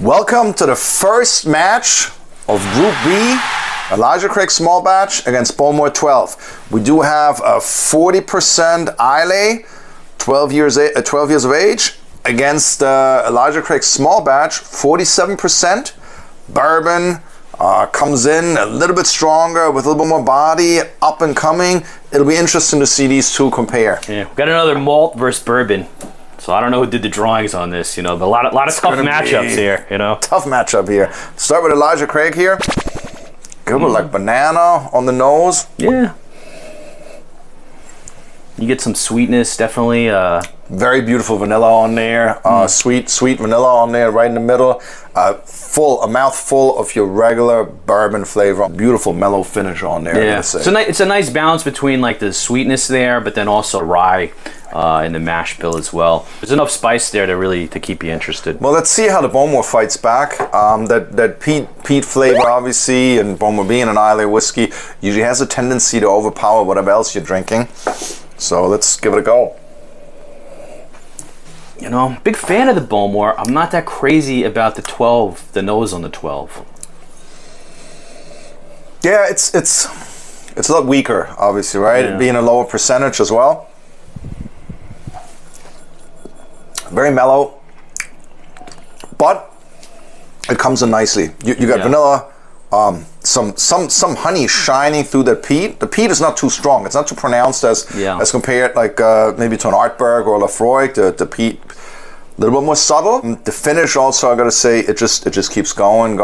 Welcome to the first match of Group B, Elijah Craig Small Batch against Bowmore 12. We do have a 40% Islay, 12 years of age, against Elijah Craig Small Batch, 47%. Bourbon comes in a little bit stronger with a little bit more body, up and coming. It'll be interesting to see these two compare. Yeah, we've got another malt versus bourbon. So I don't know who did the drawings on this, but a lot of tough matchups here, Tough matchup here. Start with Elijah Craig here. Good with like banana on the nose. Yeah. You get some sweetness, definitely. Very beautiful vanilla on there. Sweet vanilla on there, right in the middle. A mouthful of your regular bourbon flavor. Beautiful mellow finish on there. Yeah, it's a nice balance between like the sweetness there, but then also rye in the mash bill as well. There's enough spice there to keep you interested. Well, let's see how the Bowmore fights back. That peat flavor, obviously, and Bowmore being an Islay whiskey, usually has a tendency to overpower whatever else you're drinking. So let's give it a go. Big fan of the Bowmore. I'm not that crazy about the 12, the nose on the 12. Yeah, it's a lot weaker, obviously, right? Yeah. Being a lower percentage as well. Very mellow, but it comes in nicely. You got vanilla, some honey shining through the peat. The peat is not too strong. It's not too pronounced as compared like maybe to an Artberg or a Lafroig. The peat a little bit more subtle. The finish also, I gotta say, it just keeps going.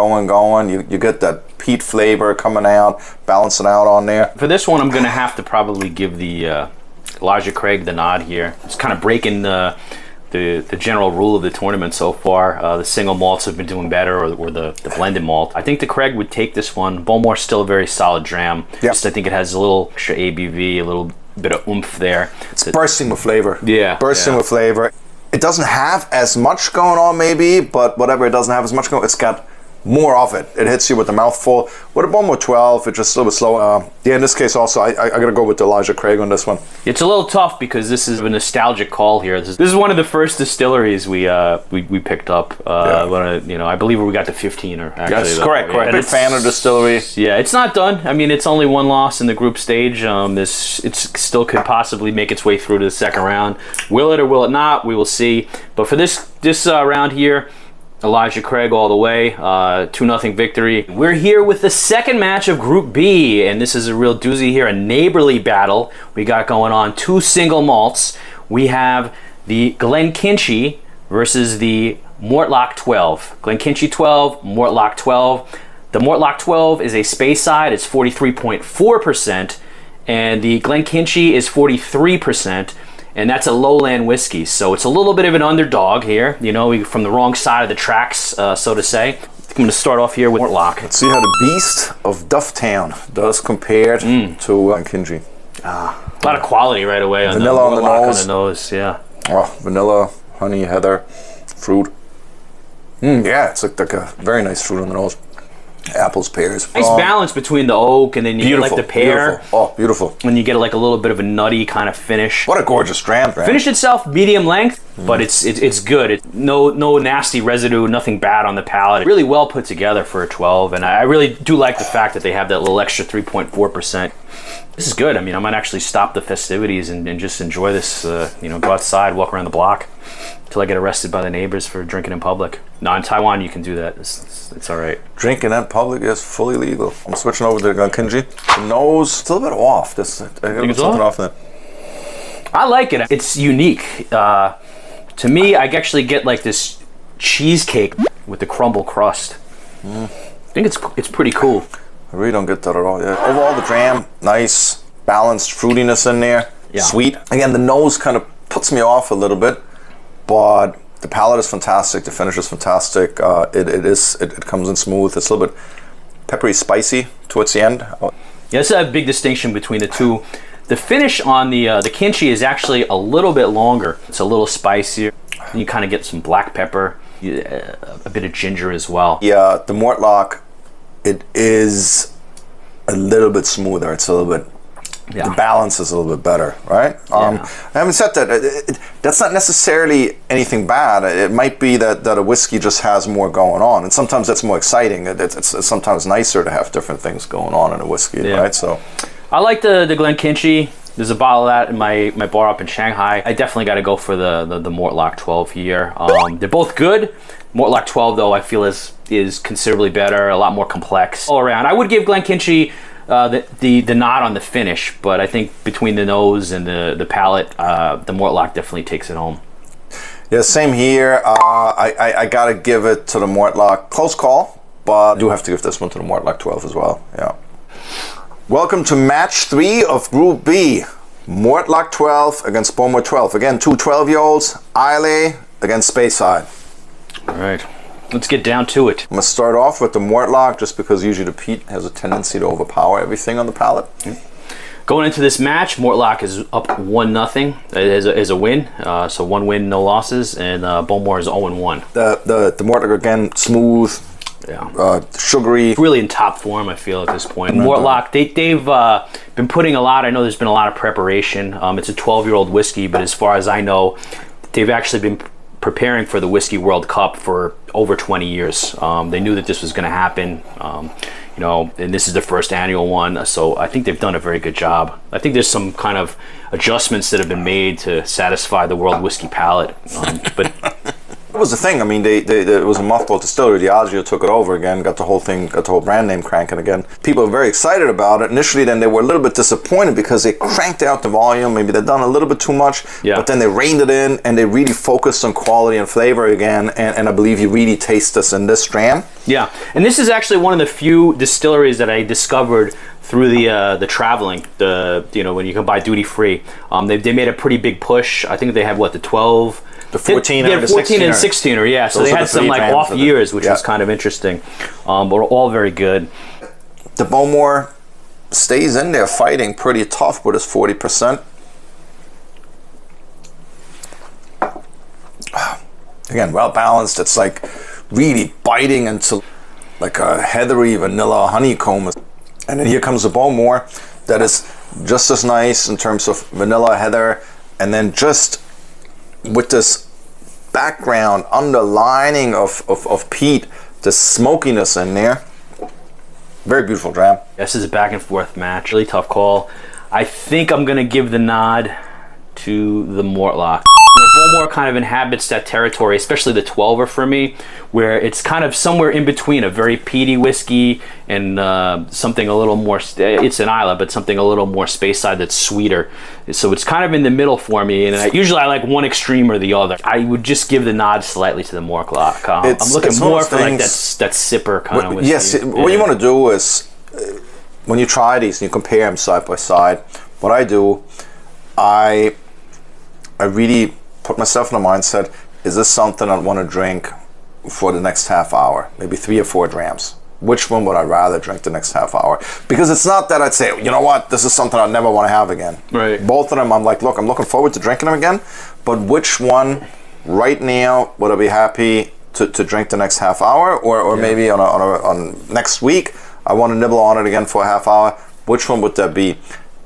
You get that peat flavor coming out, balancing out on there. For this one, I'm gonna have to probably give the Elijah Craig the nod here. It's kind of breaking the general rule of the tournament so far. The single malts have been doing better, or the blended malt. I think the Craig would take this one. Bowmore's still a very solid dram. Yep. Just I think it has a little extra ABV, a little bit of oomph there. It's bursting with flavor. Yeah. Bursting with flavor. It doesn't have as much going on maybe, but whatever it doesn't have as much going on, it's got more of it. It hits you with the mouthful. With a Bowmore 12, it's just a little bit slow. In this case also, I gotta go with the Elijah Craig on this one. It's a little tough because this is a nostalgic call here. This is one of the first distilleries we picked up. I believe we got to 15 or actually. Yes, correct. Big fan of distillery. Yeah, it's not done. I mean, it's only one loss in the group stage. It still could possibly make its way through to the second round. Will it or will it not? We will see. But for this round here, Elijah Craig all the way, 2-0 victory. We're here with the second match of Group B, and this is a real doozy here, a neighborly battle. We got going on 2 single malts. We have the Glenkinchie versus the Mortlach 12. Glenkinchie 12, Mortlach 12. The Mortlach 12 is a Speyside, it's 43.4%, and the Glenkinchie is 43%. And that's a lowland whiskey, so it's a little bit of an underdog here, from the wrong side of the tracks, so to say. I'm going to start off here with Mortlach. Let's see how the Beast of Dufftown does compared to Glenkinchie. A lot of quality right away on vanilla on the nose. Yeah. Oh, vanilla, honey, heather, fruit. Yeah, it's like a very nice fruit on the nose. Apples, pears. Nice balance between the oak and then you get like the pear. Beautiful. Oh, beautiful. And you get like a little bit of a nutty kind of finish. What a gorgeous dram, man. Finish itself medium length, but it's good. No nasty residue, nothing bad on the palate. Really well put together for a 12, and I really do like the fact that they have that little extra 3.4%. This is good. I mean, I might actually stop the festivities and just enjoy this, go outside, walk around the block until I get arrested by the neighbors for drinking in public. No, in Taiwan you can do that. It's all right. Drinking in public is fully legal. I'm switching over to Glenkinchie. The nose, it's a little bit off. I got something off there. I like it. It's unique. To me, I actually get like this cheesecake with the crumble crust. I think it's pretty cool. I really don't get that at all. Yeah. Overall, the dram, nice, balanced fruitiness in there. Yeah. Sweet. Again, the nose kind of puts me off a little bit, but the palate is fantastic. The finish is fantastic. It comes in smooth. It's a little bit peppery, spicy towards the end. Yeah, that's a big distinction between the two. The finish on the Kinchie is actually a little bit longer. It's a little spicier. You kind of get some black pepper, a bit of ginger as well. Yeah, the Mortlach, it is a little bit smoother. It's a little bit the balance is a little bit better, right? Having said that, that's not necessarily anything bad. It might be that a whiskey just has more going on, and sometimes that's more exciting. It's sometimes nicer to have different things going on in a whiskey, right? So, I like the Glenkinchie. There's a bottle of that in my bar up in Shanghai. I definitely got to go for the Mortlach 12 here. They're both good. Mortlach 12, though, I feel is considerably better, a lot more complex all around. I would give Glenkinchie the nod on the finish, but I think between the nose and the palate, the Mortlach definitely takes it home. Yeah, same here. I got to give it to the Mortlach. Close call, but I do have to give this one to the Mortlach 12 as well. Yeah. Welcome to match 3 of Group B. Mortlach 12 against Bowmore 12. Again, two 12-year-olds. Islay against Speyside. All right. Let's get down to it. I'm going to start off with the Mortlach just because usually the peat has a tendency to overpower everything on the palate. Going into this match, Mortlach is up 1-0 as a win. So 1 win, no losses, and Bowmore is 0-1. The Mortlach, again, smooth, sugary. Really in top form, I feel, at this point. Mortlach, they've been putting a lot. I know there's been a lot of preparation. It's a 12-year-old whiskey, but as far as I know, they've actually been preparing for the Whisky World Cup for over 20 years. They knew that this was going to happen, and this is the first annual one, so I think they've done a very good job. I think there's some kind of adjustments that have been made to satisfy the world whiskey palate, but That was the thing. I mean, it was a mothball distillery. Diageo took it over again, got the whole brand name cranking again. People were very excited about it. Initially, then they were a little bit disappointed because they cranked out the volume. Maybe they'd done a little bit too much, but then they reined it in and they really focused on quality and flavor again. And I believe you really taste this in this dram. Yeah, and this is actually one of the few distilleries that I discovered through the traveling, when you can buy duty free. They made a pretty big push. I think they had the 12. The 14 and 16er, yeah. So they had some off years, which was kind of interesting. But all very good. The Bowmore stays in there fighting pretty tough with his 40%. Again, well balanced. It's like really biting into like a heathery vanilla honeycomb. And then here comes the Bowmore that is just as nice in terms of vanilla heather, and then just with this background underlining of peat, the smokiness in there. Very beautiful dram. This is a back and forth match. Really tough call. I think I'm going to give the nod to the Mortlach. Bowmore kind of inhabits that territory, especially the 12er for me, where it's kind of somewhere in between a very peaty whiskey and something a little more, it's an Islay, but something a little more Speyside that's sweeter. So it's kind of in the middle for me, and usually I like one extreme or the other. I would just give the nod slightly to the Mortlach. I'm looking more for like that sipper kind of whiskey. Yes, what you want to do is, when you try these and you compare them side by side, what I do, I really put myself in the mindset, is this something I want to drink for the next half hour? Maybe 3 or 4 drams. Which one would I rather drink the next half hour? Because it's not that I'd say, you know what, this is something I'd never want to have again. Right. Both of them, I'm like, look, I'm looking forward to drinking them again, but which one right now would I be happy to drink the next half hour? Or maybe on next week, I want to nibble on it again for a half hour. Which one would that be?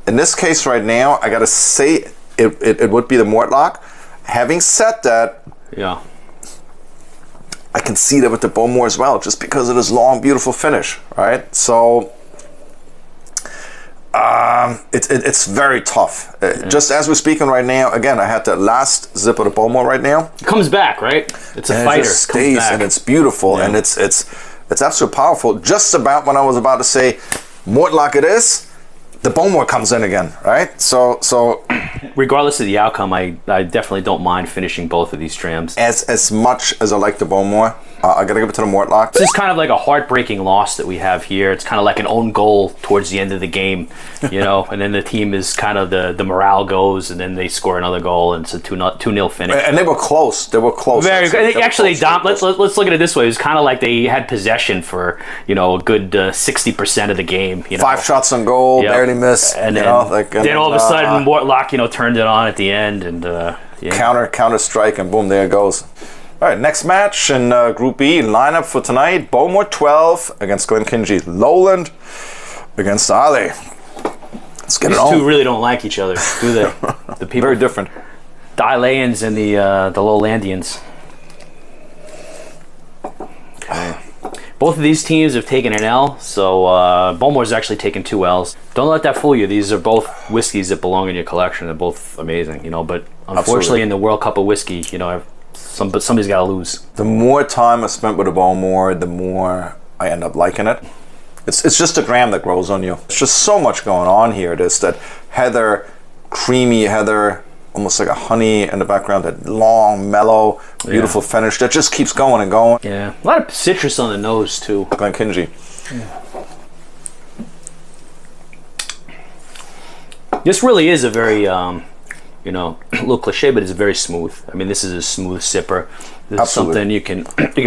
In this case right now, I got to say it would be the Mortlach. Having said that, I can see that with the Bowmore as well, just because of this long, beautiful finish, right? So it's very tough. Just as we're speaking right now, again, I had the last sip of the Bowmore right now. It comes back, right? It's a fighter. It just stays, and it's beautiful, and it's absolutely powerful. Just about when I was about to say Mortlach it is, the Bowmore comes in again, right? So regardless of the outcome, I definitely don't mind finishing both of these trams. As much as I like the Bowmore, I gotta give it to the Mortlach. This is kind of like a heartbreaking loss that we have here. It's kind of like an own goal towards the end of the game, and then the team is kind of the morale goes, and then they score another goal, and it's a 2-0 finish. And they were close. Very good. Actually, let's look at it this way. It was kind of like they had possession for a good 60% of the game. 5 shots on goal, barely missed, and then all of a sudden Mortlach turned it on at the end, and counter strike, and boom, there it goes. All right, next match in Group B lineup for tonight: Bowmore 12 against Glenkinchie, Lowland against Islay. Let's get These it on. two really don't like each other, do they? The people, Very different. the Ileans and the Lowlandians. Both of these teams have taken an L, so Bowmore's actually taken 2 L's. Don't let that fool you. These are both whiskeys that belong in your collection. They're both amazing, you know. But unfortunately, Absolutely. in the World Cup of whiskey, you know, but somebody's got to lose. The more time I spent with a Bowmore, the more I end up liking it. It's just a gram that grows on you. There's just so much going on here. There's that heather, creamy heather, almost like a honey in the background, that long, mellow, beautiful finish that just keeps going and going. Yeah, a lot of citrus on the nose too. Glenkinchie. This really is a very, you know, a little cliche, but it's very smooth. I mean, this is a smooth sipper. This is something you can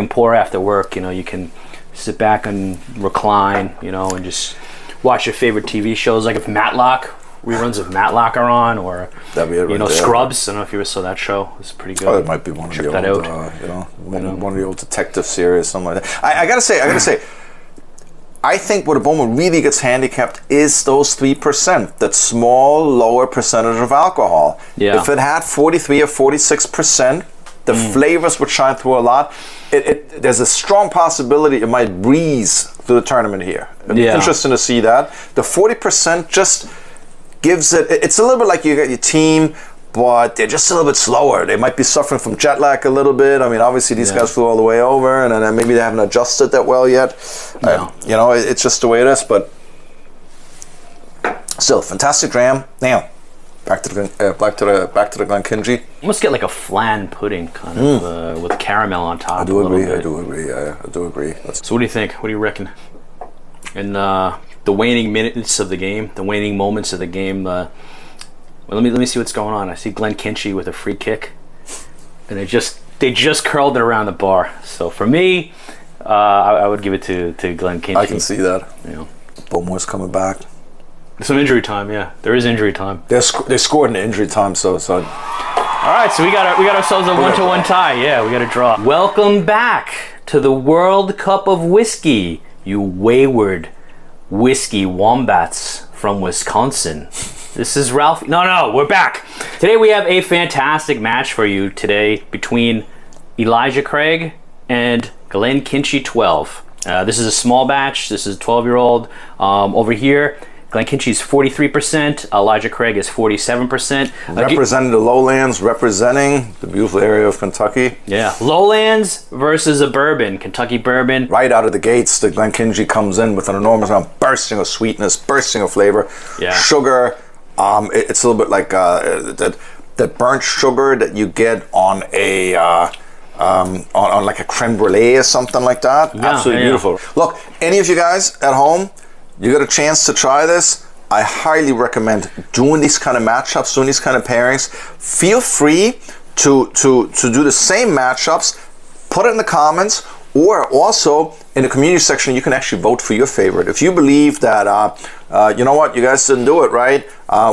pour after work. You know, you can sit back and recline, you know, and just watch your favorite TV shows, like if Matlock, reruns of Matlock are on, or That'd be it, you know, right there. Scrubs. I don't know if you ever saw that show. It's pretty good. Oh, it might be one of Check the that old, out. you know, one of the old detective series, something like that. I gotta say, I think where the Bowmore really gets handicapped is those 3%, that small, lower percentage of alcohol. Yeah. If it had 43 or 46%, the flavors would shine through a lot. There's a strong possibility it might breeze through the tournament here. It'd be interesting to see that. The 40% just gives it's a little bit like you got your team, but they're just a little bit slower. They might be suffering from jet lag a little bit. I mean, obviously these guys flew all the way over, and then maybe they haven't adjusted that well yet. No. You know, it's just the way it is. But still, fantastic dram. Now, back to the Glenkinchie. Almost get like a flan pudding kind of with caramel on top. I do agree. I do agree. So what do you think? What do you reckon? And the waning minutes of the game, the waning moments of the game. Well, let me see what's going on. I see Glenkinchie with a free kick, and they just curled it around the bar. So for me, I would give it to Glenkinchie. I can see that. You know, Bowmore's coming back. some injury time. Yeah, there is injury time. They scored in injury time, so. All right, so we got ourselves a 1-1 tie. Yeah, we got a draw. Welcome back to the World Cup of Whiskey, you wayward whiskey wombats from Wisconsin. This is Ralph. No, we're back. Today we have a fantastic match for you today between Elijah Craig and Glenkinchie 12. This is a small batch. This is a 12-year-old. Over here, Glenkinchie is 43%. Elijah Craig is 47%. Representing the lowlands, representing the beautiful area of Kentucky. Yeah, lowlands versus a bourbon, Kentucky bourbon. Right out of the gates, the Glenkinchie comes in with an enormous amount, bursting of sweetness, bursting of flavor. Yeah. Sugar. It's a little bit like that burnt sugar that you get on a on like a creme brulee or something like that. Yeah, Absolutely beautiful. Look, any of you guys at home, you got a chance to try this, I highly recommend doing these kind of matchups, doing these kind of pairings. Feel free to do the same matchups. Put it in the comments, or also in the community section, you can actually vote for your favorite. If you believe that, you know what, you guys didn't do it right.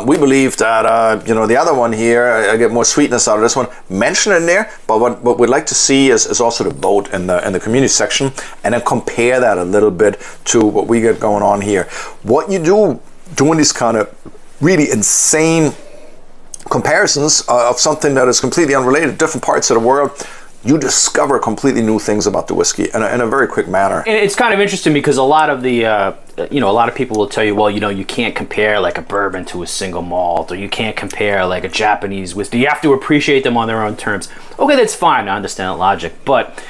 We believe that, you know, the other one here, I get more sweetness out of this one. Mention it in there. But what we'd like to see is also the vote in the community section, and then compare that a little bit to what we get going on here. What you do doing these kind of really insane comparisons of something that is completely unrelated, different parts of the world, you discover completely new things about the whiskey in a very quick manner. And it's kind of interesting because a lot of the, you know, a lot of people will tell you, well, you know, you can't compare like a bourbon to a single malt, or you can't compare like a Japanese whiskey. You have to appreciate them on their own terms. Okay, that's fine. I understand that logic. But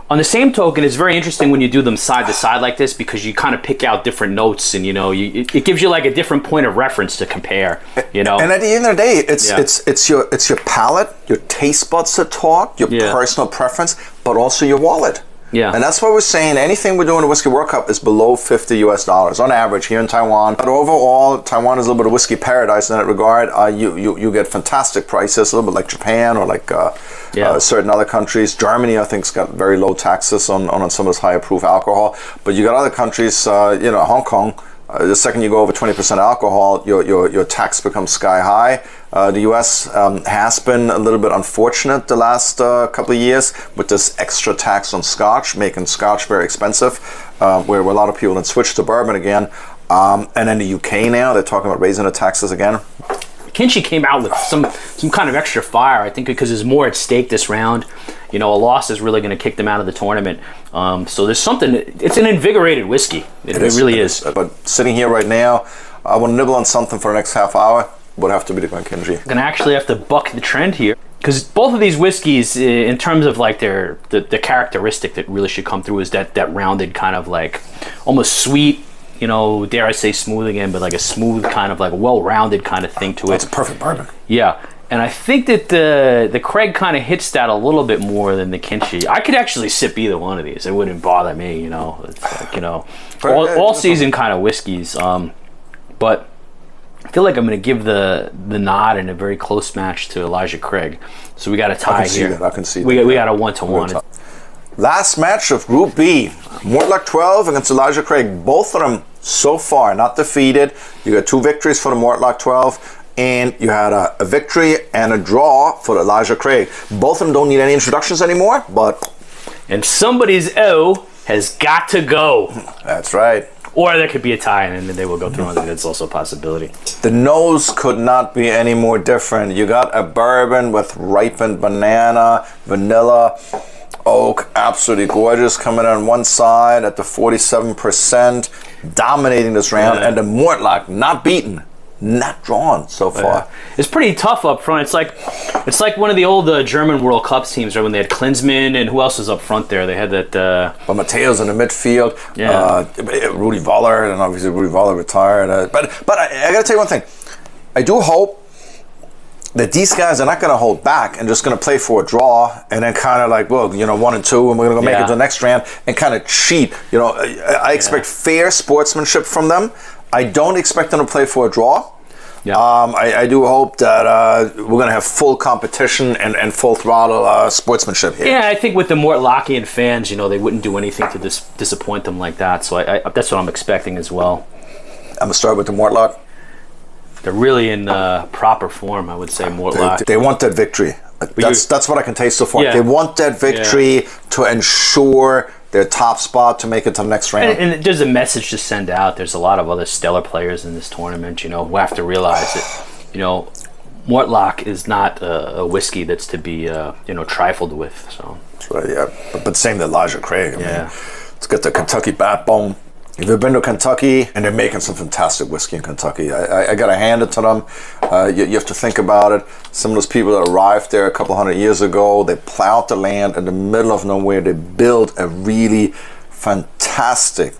on the same token, it's very interesting when you do them side to side like this, because you kind of pick out different notes, and you know, it gives you like a different point of reference to compare. You know, and at the end of the day, it's your palate, your taste buds that talk, your personal preference, but also your wallet. Yeah. And that's why we're saying anything we're doing in the Whisky World Cup is below $50 US on average here in Taiwan. But overall, Taiwan is a little bit of whiskey paradise in that regard. You get fantastic prices, a little bit like Japan or like certain other countries. Germany, I think, has got very low taxes on some of this higher proof alcohol. But you got other countries, you know, Hong Kong. The second you go over 20% alcohol, your tax becomes sky high. The U.S. Has been a little bit unfortunate the last couple of years with this extra tax on Scotch, making Scotch very expensive, where a lot of people then switch to bourbon again. And in the UK now, they're talking about raising the taxes again. Glenkinchie came out with some kind of extra fire, I think, because there's more at stake this round. You know, a loss is really going to kick them out of the tournament. So there's something. It's an invigorated whiskey. It really is. But sitting here right now, I want to nibble on something for the next half hour. Would have to be the Glenkinchie. Going to actually have to buck the trend here, because both of these whiskeys, in terms of like the characteristic that really should come through, is that rounded kind of like almost sweet. You know, dare I say smooth again, but like a smooth kind of like well-rounded kind of thing to it. It's a perfect bourbon. Yeah, and I think that the Craig kind of hits that a little bit more than the Glenkinchie. I could actually sip either one of these. It wouldn't bother me, you know. It's like, you know, all season kind of whiskeys. But I feel like I'm going to give the nod in a very close match to Elijah Craig. So we got a tie here. I can see that. We got a 1-1. Last match of Group B, Mortlach 12 against Elijah Craig. Both of them so far not defeated. You got 2 victories for the Mortlach 12, and you had a victory and a draw for the Elijah Craig. Both of them don't need any introductions anymore, but... And somebody's O has got to go. That's right. Or there could be a tie, and then they will go through. That's also a possibility. The nose could not be any more different. You got a bourbon with ripened banana, vanilla, oak, absolutely gorgeous, coming on one side at the 47%, dominating this round, and the Mortlach not beaten, not drawn so far. It's pretty tough up front. It's like one of the old German World Cup teams, right? When they had Klinsmann, and who else was up front there? They had that. But Mateo's in the midfield. Rudy Voller, and obviously Rudy Voller retired. But I got to tell you one thing. I do hope that these guys are not going to hold back and just going to play for a draw and then kind of like, well, you know, 1 and 2, and we're going to go make it to the next round and kind of cheat. You know, I expect fair sportsmanship from them. I don't expect them to play for a draw. Yeah. I do hope that we're going to have full competition and full throttle sportsmanship here. Yeah, I think with the Mortlachian fans, you know, they wouldn't do anything to disappoint them like that. So that's what I'm expecting as well. I'm going to start with the Mortlach. They're really in proper form, I would say, Mortlach. They want that victory. That's what I can taste so far. Yeah. They want that victory to ensure their top spot to make it to the next round. And there's a message to send out. There's a lot of other stellar players in this tournament, you know, who have to realize that, you know, Mortlach is not a whiskey that's to be, you know, trifled with. So. That's right, yeah. But same to Elijah Craig. I mean, let's get the Kentucky backbone. If you've been to Kentucky, and they're making some fantastic whiskey in Kentucky, I got to hand it to them. You have to think about it. Some of those people that arrived there a couple hundred years ago, they plowed the land in the middle of nowhere. They built a really fantastic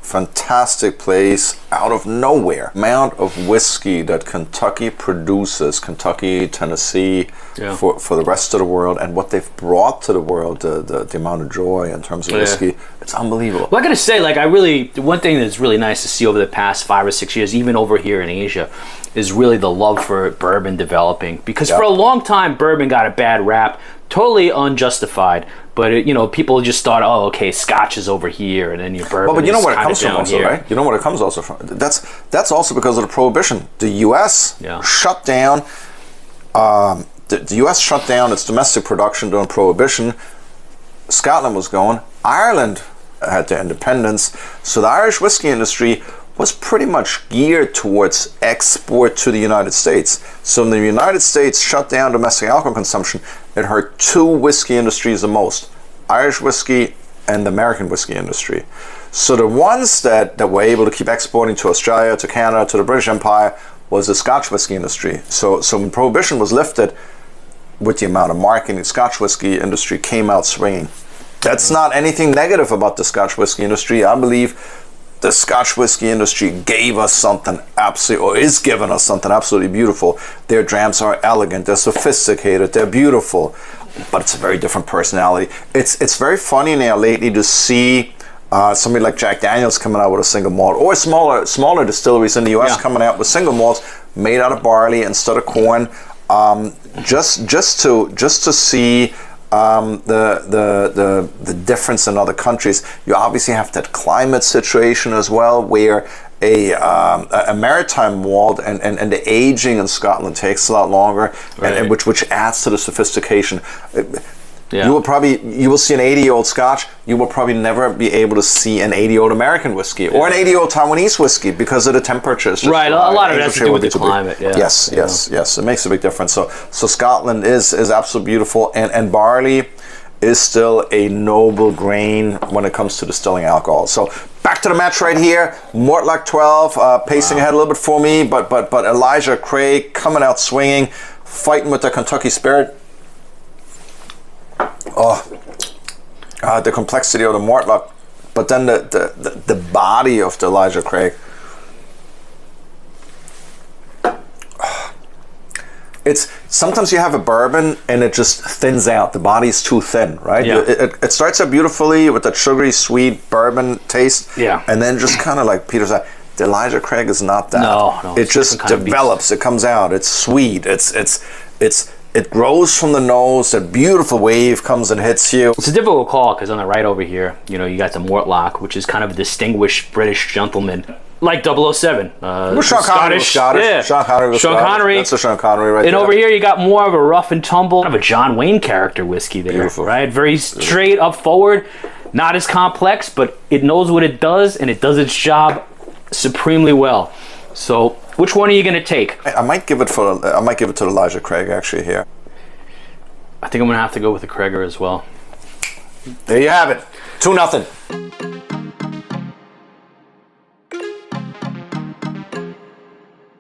place out of nowhere. Amount of whiskey that Kentucky produces, Kentucky, Tennessee, for the rest of the world, and what they've brought to the world, the amount of joy in terms of whiskey, it's unbelievable. Well, I gotta say, like, one thing that's really nice to see over the past 5 or 6 years, even over here in Asia, is really the love for bourbon developing. Because for a long time, bourbon got a bad rap, totally unjustified. But you know, people just thought, oh, okay, Scotch is over here, and then your bourbon. But you know is where it comes from, also, here. right? You know where it comes also from. That's also because of the Prohibition. The U.S. shut down. The U.S. shut down its domestic production during Prohibition. Scotland was going. Ireland had their independence, so the Irish whiskey industry was pretty much geared towards export to the United States. So when the United States shut down domestic alcohol consumption, it hurt 2 whiskey industries the most: Irish whiskey and the American whiskey industry. So the ones that were able to keep exporting to Australia, to Canada, to the British Empire was the Scotch whiskey industry. So when Prohibition was lifted, with the amount of marketing, the Scotch whiskey industry came out swinging. That's not anything negative about the Scotch whiskey industry. I believe the Scotch whiskey industry gave us something absolutely, or is giving us something absolutely beautiful. Their drams are elegant, they're sophisticated, they're beautiful, but it's a very different personality. It's very funny now lately to see somebody like Jack Daniel's coming out with a single malt, or smaller distilleries in the U.S. coming out with single malts made out of barley instead of corn, just to see the difference in other countries. You obviously have that climate situation as well, where a maritime malt and the aging in Scotland takes a lot longer, and which adds to the sophistication. You will see an 80-year-old Scotch. You will probably never be able to see an 80-year-old American whiskey or an 80-year-old Taiwanese whiskey because of the temperatures. Right, a lot of it has to do with the climate. Yeah. Yes. It makes a big difference. So Scotland is absolutely beautiful, and barley is still a noble grain when it comes to distilling alcohol. So back to the match right here. Mortlach 12, pacing ahead a little bit for me, but Elijah Craig coming out swinging, fighting with the Kentucky spirit. The complexity of the Mortlach, but then the body of the Elijah Craig. It's sometimes you have a bourbon and it just thins out. The body's too thin, right? Yeah. It starts out beautifully with that sugary, sweet bourbon taste. Yeah. And then just kind of like Peter said, the Elijah Craig is not that. No. It just develops. It comes out. It's sweet. It grows from the nose. A beautiful wave comes and hits you. It's a difficult call because on the right over here, you got the Mortlach, which is kind of a distinguished British gentleman. Like 007. Sean Connery was Scottish. Yeah. Sean Connery was Sean Scottish. Connery. That's a Sean Connery right there. And over here you got more of a rough and tumble, kind of a John Wayne character whiskey there. Beautiful. Right? Very straight up forward. Not as complex, but it knows what it does and it does its job supremely well. So which one are you going to take? I might give it to the Elijah Craig actually here. I think I'm going to have to go with the Kreger as well. There you have it. 2-0.